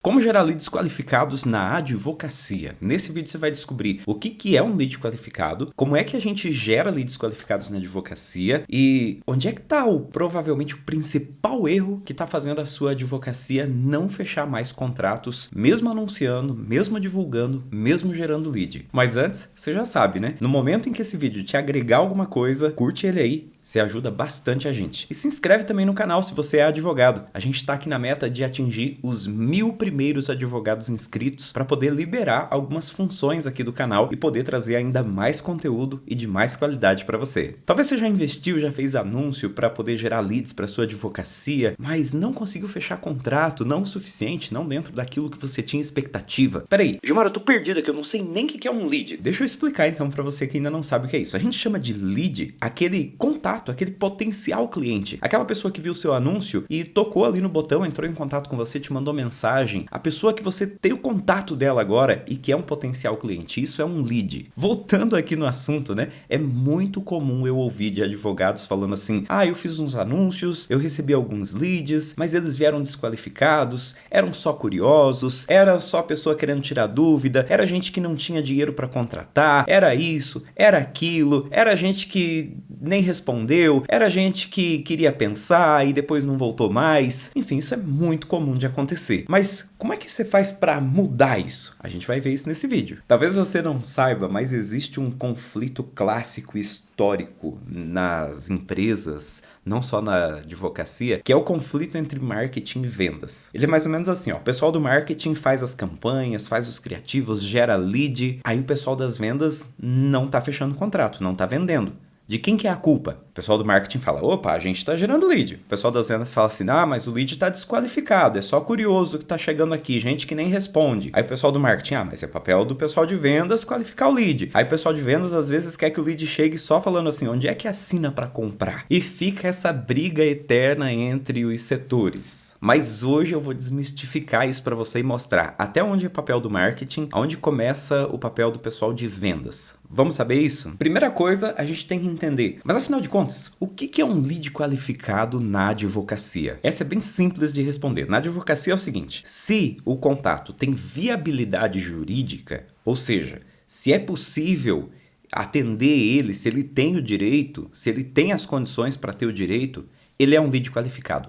Como gerar leads qualificados na advocacia? Nesse vídeo você vai descobrir o que é um lead qualificado, como é que a gente gera leads qualificados na advocacia e onde é que está provavelmente o principal erro que está fazendo a sua advocacia não fechar mais contratos, mesmo anunciando, mesmo divulgando, mesmo gerando lead. Mas antes, você já sabe, né? No momento em que esse vídeo te agregar alguma coisa, curte ele aí. Você ajuda bastante a gente. E se inscreve também no canal se você é advogado. A gente está aqui na meta de atingir os 1000 primeiros advogados inscritos para poder liberar algumas funções aqui do canal e poder trazer ainda mais conteúdo e de mais qualidade para você. Talvez você já investiu, já fez anúncio para poder gerar leads para sua advocacia, mas não conseguiu fechar contrato, não o suficiente, não dentro daquilo que você tinha expectativa. Peraí, Gilmar, eu tô perdido aqui, eu não sei nem o que é um lead. Deixa eu explicar então para você que ainda não sabe o que é isso. A gente chama de lead aquele contato, aquele potencial cliente, aquela pessoa que viu o seu anúncio e tocou ali no botão, entrou em contato com você, te mandou mensagem, a pessoa que você tem o contato dela agora e que é um potencial cliente, isso é um lead. Voltando aqui no assunto, né, é muito comum eu ouvir de advogados falando assim, eu fiz uns anúncios, eu recebi alguns leads, mas eles vieram desqualificados, eram só curiosos, era só a pessoa querendo tirar dúvida, era gente que não tinha dinheiro para contratar, era isso, era aquilo, era gente que nem respondeu, era gente que queria pensar e depois não voltou mais. Enfim, isso é muito comum de acontecer. Mas como é que você faz para mudar isso? A gente vai ver isso nesse vídeo. Talvez você não saiba, mas existe um conflito clássico histórico nas empresas, não só na advocacia, que é o conflito entre marketing e vendas. Ele é mais ou menos assim, ó, o pessoal do marketing faz as campanhas, faz os criativos, gera lead, aí o pessoal das vendas não tá fechando contrato, não tá vendendo. De quem que é a culpa? O pessoal do marketing fala, opa, a gente está gerando lead. O pessoal das vendas fala assim, mas o lead está desqualificado, é só curioso que está chegando aqui, gente que nem responde. Aí o pessoal do marketing, mas é papel do pessoal de vendas qualificar o lead. Aí o pessoal de vendas às vezes quer que o lead chegue só falando assim, onde é que assina para comprar? E fica essa briga eterna entre os setores. Mas hoje eu vou desmistificar isso para você e mostrar até onde é papel do marketing, aonde começa o papel do pessoal de vendas. Vamos saber isso? Primeira coisa, a gente tem que entender. Mas afinal de contas, o que é um lead qualificado na advocacia? Essa é bem simples de responder. Na advocacia é o seguinte, se o contato tem viabilidade jurídica, ou seja, se é possível atender ele, se ele tem o direito, se ele tem as condições para ter o direito, ele é um lead qualificado.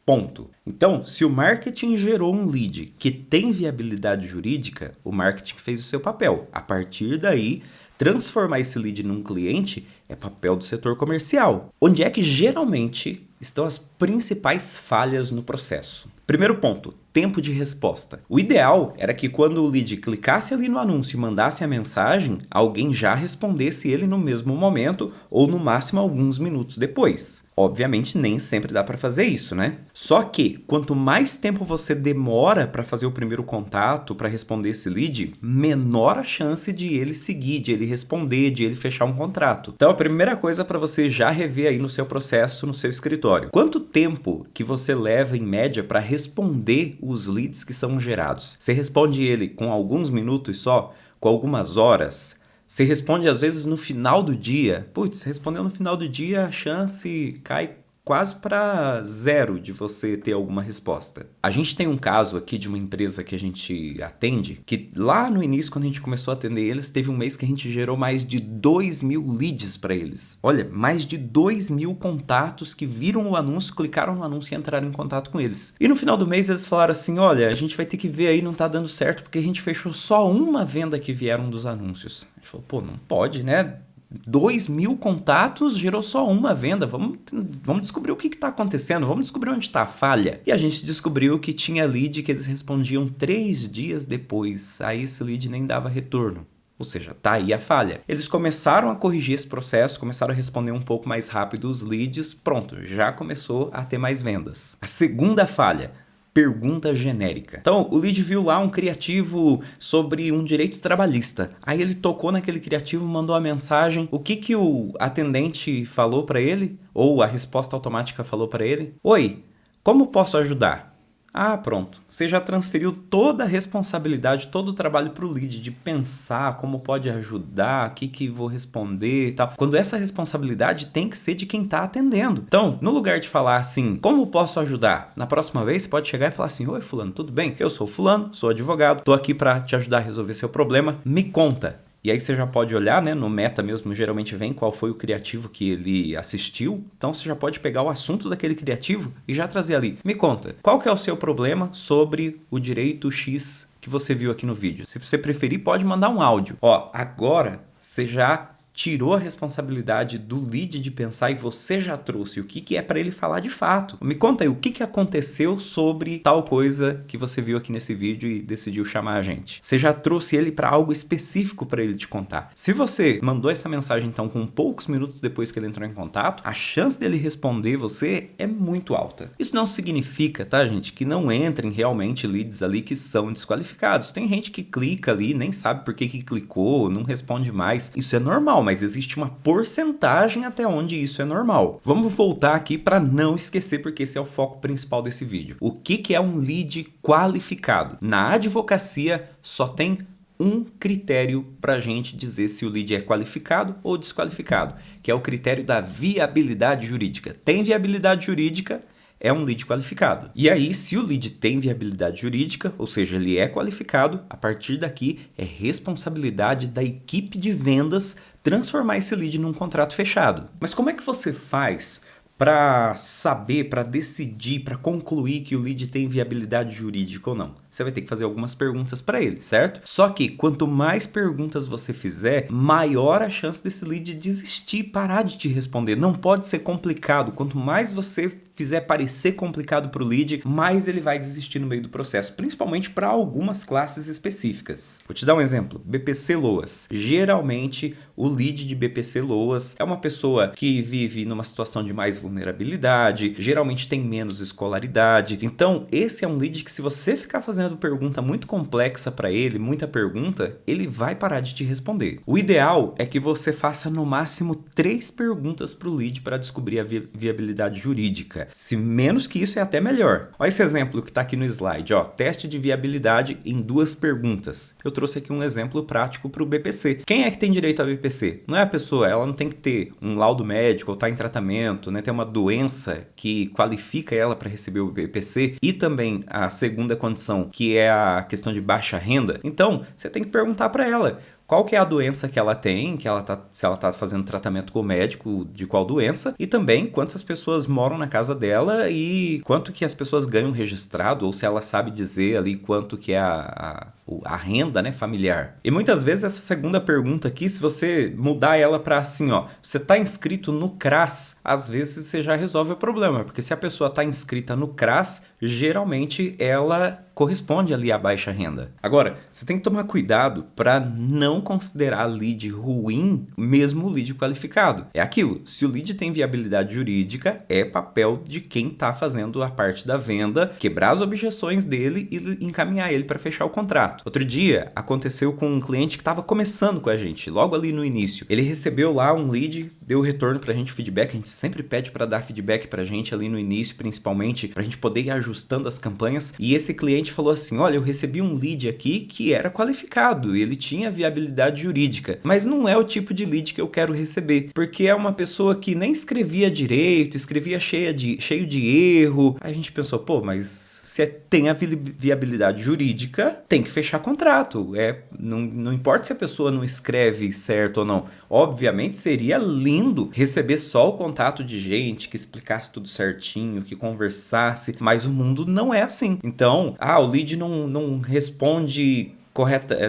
Ponto. Então, se o marketing gerou um lead que tem viabilidade jurídica, o marketing fez o seu papel. A partir daí, transformar esse lead num cliente é papel do setor comercial. Onde é que geralmente estão as principais falhas no processo? Primeiro ponto, tempo de resposta. O ideal era que quando o lead clicasse ali no anúncio e mandasse a mensagem, alguém já respondesse ele no mesmo momento ou no máximo alguns minutos depois. Obviamente nem sempre dá para fazer isso, né? Só que quanto mais tempo você demora para fazer o primeiro contato, para responder esse lead, menor a chance de ele seguir, de ele responder, de ele fechar um contrato. Então a primeira coisa para você já rever aí no seu processo, no seu escritório. Quanto tempo que você leva em média para responder os leads que são gerados? Você responde ele com alguns minutos só? Com algumas horas? Você responde às vezes no final do dia? Putz, respondendo no final do dia, a chance cai quase para zero de você ter alguma resposta. A gente tem um caso aqui de uma empresa que a gente atende, que lá no início, quando a gente começou a atender eles, teve um mês que a gente gerou mais de 2.000 leads para eles. Olha, mais de 2.000 contatos que viram o anúncio, clicaram no anúncio e entraram em contato com eles. E no final do mês eles falaram assim, olha, a gente vai ter que ver aí, não tá dando certo, porque a gente fechou só uma venda que vieram dos anúncios. A gente falou, não pode, né? 2.000 contatos gerou só uma venda, vamos descobrir o que está acontecendo, vamos descobrir onde está a falha. E a gente descobriu que tinha lead que eles respondiam 3 dias depois, aí esse lead nem dava retorno. Ou seja, tá aí a falha. Eles começaram a corrigir esse processo, começaram a responder um pouco mais rápido os leads, pronto, já começou a ter mais vendas. A segunda falha, pergunta genérica. Então, o lead viu lá um criativo sobre um direito trabalhista. Aí ele tocou naquele criativo, mandou a mensagem. O que o atendente falou para ele? Ou a resposta automática falou para ele? Oi, como posso ajudar? Ah, pronto. Você já transferiu toda a responsabilidade, todo o trabalho para o lead de pensar como pode ajudar, o que vou responder e tal. Quando essa responsabilidade tem que ser de quem está atendendo. Então, no lugar de falar assim, como posso ajudar? Na próxima vez, você pode chegar e falar assim, oi fulano, tudo bem? Eu sou fulano, sou advogado, tô aqui para te ajudar a resolver seu problema, me conta. E aí você já pode olhar, né, no meta mesmo, geralmente vem qual foi o criativo que ele assistiu. Então você já pode pegar o assunto daquele criativo e já trazer ali. Me conta, qual que é o seu problema sobre o direito X que você viu aqui no vídeo? Se você preferir, pode mandar um áudio. Ó, agora você já tirou a responsabilidade do lead de pensar e você já trouxe o que é para ele falar de fato. Me conta aí, o que aconteceu sobre tal coisa que você viu aqui nesse vídeo e decidiu chamar a gente. Você já trouxe ele para algo específico para ele te contar. Se você mandou essa mensagem então com poucos minutos depois que ele entrou em contato, a chance dele responder você é muito alta. Isso não significa, tá, gente, que não entrem realmente leads ali que são desqualificados. Tem gente que clica ali, nem sabe por que clicou, não responde mais. Isso é normal, mas existe uma porcentagem até onde isso é normal. Vamos voltar aqui para não esquecer, porque esse é o foco principal desse vídeo. O que é um lead qualificado? Na advocacia só tem um critério para a gente dizer se o lead é qualificado ou desqualificado, que é o critério da viabilidade jurídica. Tem viabilidade jurídica, é um lead qualificado. E aí, se o lead tem viabilidade jurídica, ou seja, ele é qualificado, a partir daqui é responsabilidade da equipe de vendas transformar esse lead num contrato fechado. Mas como é que você faz para saber, para decidir, para concluir que o lead tem viabilidade jurídica ou não? Você vai ter que fazer algumas perguntas para ele, certo? Só que quanto mais perguntas você fizer, maior a chance desse lead desistir, parar de te responder. Não pode ser complicado. Quanto mais você fizer parecer complicado para o lead, mais ele vai desistir no meio do processo, principalmente para algumas classes específicas. Vou te dar um exemplo. BPC Loas. Geralmente, o lead de BPC Loas é uma pessoa que vive numa situação de mais vulnerabilidade, geralmente tem menos escolaridade. Então, esse é um lead que, se você ficar fazendo pergunta muito complexa para ele, muita pergunta, ele vai parar de te responder. O ideal é que você faça no máximo 3 perguntas para o lead para descobrir a viabilidade jurídica. Se menos que isso, é até melhor. Olha esse exemplo que está aqui no slide, ó, teste de viabilidade em 2 perguntas. Eu trouxe aqui um exemplo prático para o BPC. Quem é que tem direito a BPC? Não é a pessoa, ela não tem que ter um laudo médico ou estar em tratamento, né, ter uma doença que qualifica ela para receber o BPC, e também a segunda condição, que é a questão de baixa renda. Então, você tem que perguntar para ela qual que é a doença que ela tem, se ela está fazendo tratamento com o médico, de qual doença, e também quantas pessoas moram na casa dela e quanto que as pessoas ganham registrado, ou se ela sabe dizer ali quanto que é a renda, né, familiar. E muitas vezes essa segunda pergunta aqui, se você mudar ela para assim, ó, você está inscrito no CRAS, às vezes você já resolve o problema, porque se a pessoa está inscrita no CRAS, geralmente ela corresponde ali à baixa renda. Agora, você tem que tomar cuidado para não considerar lead ruim, mesmo o lead qualificado. É aquilo, se o lead tem viabilidade jurídica, é papel de quem está fazendo a parte da venda, quebrar as objeções dele e encaminhar ele para fechar o contrato. Outro dia, aconteceu com um cliente que estava começando com a gente, logo ali no início. Ele recebeu lá um lead, deu retorno para a gente, feedback. A gente sempre pede para dar feedback para a gente ali no início, principalmente, para a gente poder ir ajustando as campanhas. E esse cliente falou assim, olha, eu recebi um lead aqui que era qualificado, ele tinha viabilidade jurídica, mas não é o tipo de lead que eu quero receber, porque é uma pessoa que nem escrevia direito, escrevia cheio de erro. Aí a gente pensou, pô, mas se tem a viabilidade jurídica, tem que fechar contrato. Não importa se a pessoa não escreve certo ou não. Obviamente seria lindo receber só o contato de gente que explicasse tudo certinho, que conversasse, mas o mundo não é assim. Então, o lead não responde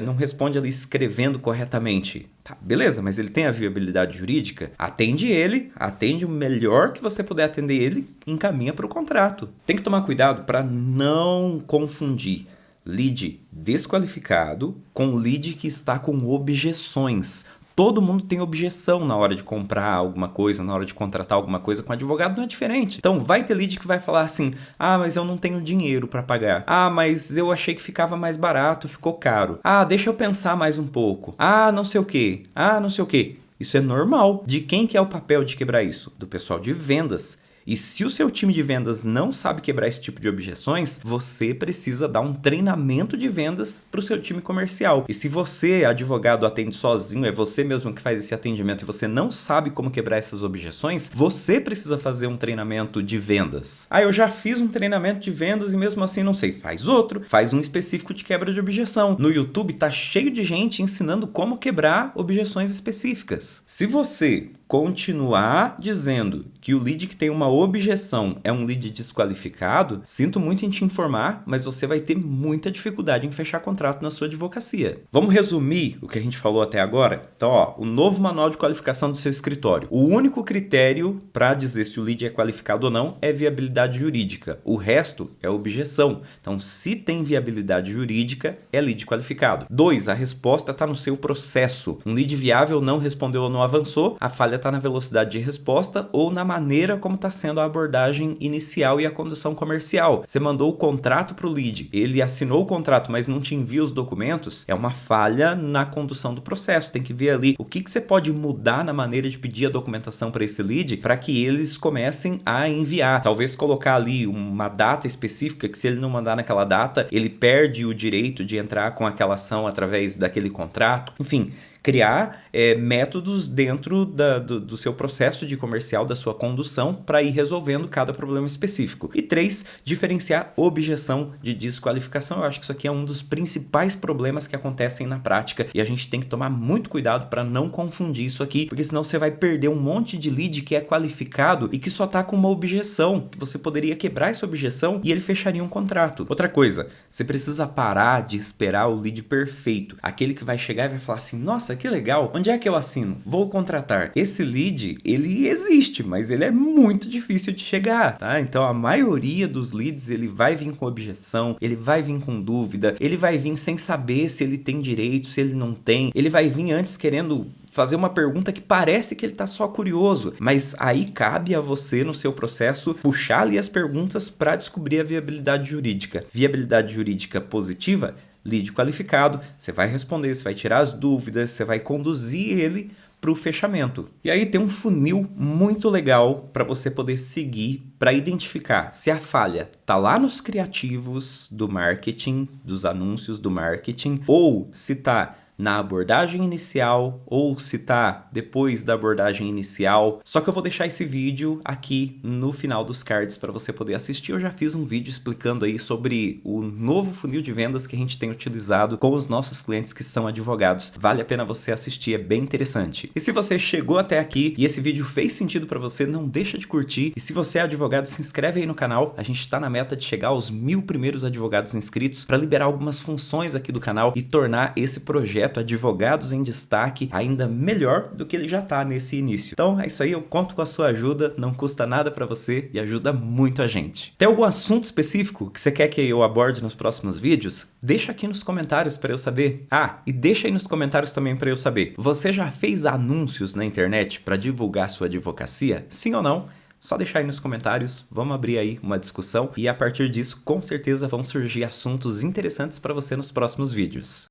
não responde ali escrevendo corretamente. Tá, beleza, mas ele tem a viabilidade jurídica? Atende ele, atende o melhor que você puder atender ele, encaminha para o contrato. Tem que tomar cuidado para não confundir lead desqualificado com lead que está com objeções. Todo mundo tem objeção na hora de comprar alguma coisa, na hora de contratar alguma coisa. Com advogado não é diferente. Então vai ter lead que vai falar assim, mas eu não tenho dinheiro para pagar. Mas eu achei que ficava mais barato, ficou caro. Deixa eu pensar mais um pouco. Não sei o quê. Não sei o quê. Isso é normal. De quem que é o papel de quebrar isso? Do pessoal de vendas. E se o seu time de vendas não sabe quebrar esse tipo de objeções, você precisa dar um treinamento de vendas para o seu time comercial. E se você, advogado, atende sozinho, é você mesmo que faz esse atendimento e você não sabe como quebrar essas objeções, você precisa fazer um treinamento de vendas. Ah, eu já fiz um treinamento de vendas e mesmo assim não sei. Faz outro, faz um específico de quebra de objeção. No YouTube tá cheio de gente ensinando como quebrar objeções específicas. Se você continuar dizendo que o lead que tem uma objeção é um lead desqualificado, sinto muito em te informar, mas você vai ter muita dificuldade em fechar contrato na sua advocacia. Vamos resumir o que a gente falou até agora? Então, o novo manual de qualificação do seu escritório. O único critério para dizer se o lead é qualificado ou não é viabilidade jurídica. O resto é objeção. Então, se tem viabilidade jurídica, é lead qualificado. 2, a resposta está no seu processo. Um lead viável não respondeu ou não avançou, a falha está na velocidade de resposta ou na maneira como está sendo a abordagem inicial e a condução comercial. Você mandou o contrato para o lead, ele assinou o contrato, mas não te envia os documentos, é uma falha na condução do processo. Tem que ver ali o que você pode mudar na maneira de pedir a documentação para esse lead para que eles comecem a enviar. Talvez colocar ali uma data específica que se ele não mandar naquela data, ele perde o direito de entrar com aquela ação através daquele contrato. Enfim, criar métodos dentro do seu processo de comercial, da sua condução, para ir resolvendo cada problema específico. E 3, diferenciar objeção de desqualificação. Eu acho que isso aqui é um dos principais problemas que acontecem na prática e a gente tem que tomar muito cuidado para não confundir isso aqui, porque senão você vai perder um monte de lead que é qualificado e que só está com uma objeção, que você poderia quebrar essa objeção e ele fecharia um contrato. Outra coisa, você precisa parar de esperar o lead perfeito, aquele que vai chegar e vai falar assim: nossa, que legal, onde é que eu assino? Vou contratar. Esse lead, ele existe, mas ele é muito difícil de chegar, tá? Então a maioria dos leads, ele vai vir com objeção, ele vai vir com dúvida, ele vai vir sem saber se ele tem direito, se ele não tem, ele vai vir antes querendo fazer uma pergunta que parece que ele está só curioso, mas aí cabe a você, no seu processo, puxar ali as perguntas para descobrir a viabilidade jurídica. Viabilidade jurídica positiva, lead qualificado, você vai responder, você vai tirar as dúvidas, você vai conduzir ele para o fechamento. E aí tem um funil muito legal para você poder seguir para identificar se a falha tá lá nos criativos do marketing, dos anúncios do marketing, ou se tá na abordagem inicial ou se tá depois da abordagem inicial. Só que eu vou deixar esse vídeo aqui no final dos cards para você poder assistir. Eu já fiz um vídeo explicando aí sobre o novo funil de vendas que a gente tem utilizado com os nossos clientes que são advogados. Vale a pena você assistir, é bem interessante. E se você chegou até aqui e esse vídeo fez sentido para você, não deixa de curtir. E se você é advogado, se inscreve aí no canal. A gente está na meta de chegar aos 1000 primeiros advogados inscritos para liberar algumas funções aqui do canal e tornar esse projeto Advogados em Destaque ainda melhor do que ele já tá nesse início. Então é isso aí, eu conto com a sua ajuda, não custa nada para você e ajuda muito a gente. Tem algum assunto específico que você quer que eu aborde nos próximos vídeos? Deixa aqui nos comentários para eu saber. E deixa aí nos comentários também para eu saber. Você já fez anúncios na internet para divulgar sua advocacia? Sim ou não? Só deixar aí nos comentários, vamos abrir aí uma discussão e a partir disso, com certeza vão surgir assuntos interessantes para você nos próximos vídeos.